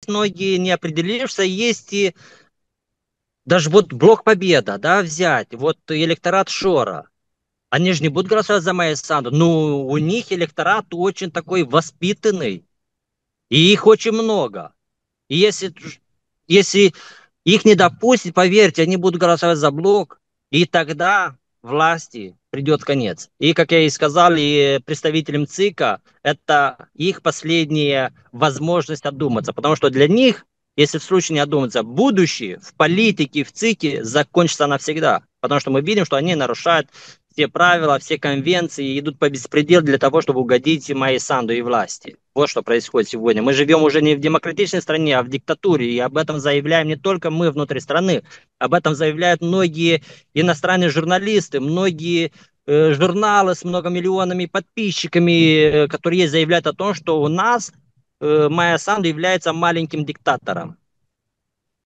многие не определившиеся, есть и даже вот Блок Победа, да, взять, вот электорат Шора. Они же не будут голосовать за Майя Санду. Ну, у них электорат очень такой воспитанный, и их очень много. И если их не допустить, поверьте, они будут голосовать за Блок, и тогда власти придет конец. И, как я и сказал, и представителям ЦИКа, это их последняя возможность одуматься, потому что для них, если в случае не одуматься, будущее в политике, в ЦИКе закончится навсегда, потому что мы видим, что они нарушают все правила, все конвенции, идут по беспределу для того, чтобы угодить Майе Санду и власти. Вот что происходит сегодня. Мы живем уже не в демократичной стране, а в диктатуре. И об этом заявляем не только мы внутри страны, об этом заявляют многие иностранные журналисты, многие журналы с многомиллионными подписчиками, которые есть, заявляют о том, что у нас Майя Санду является маленьким диктатором.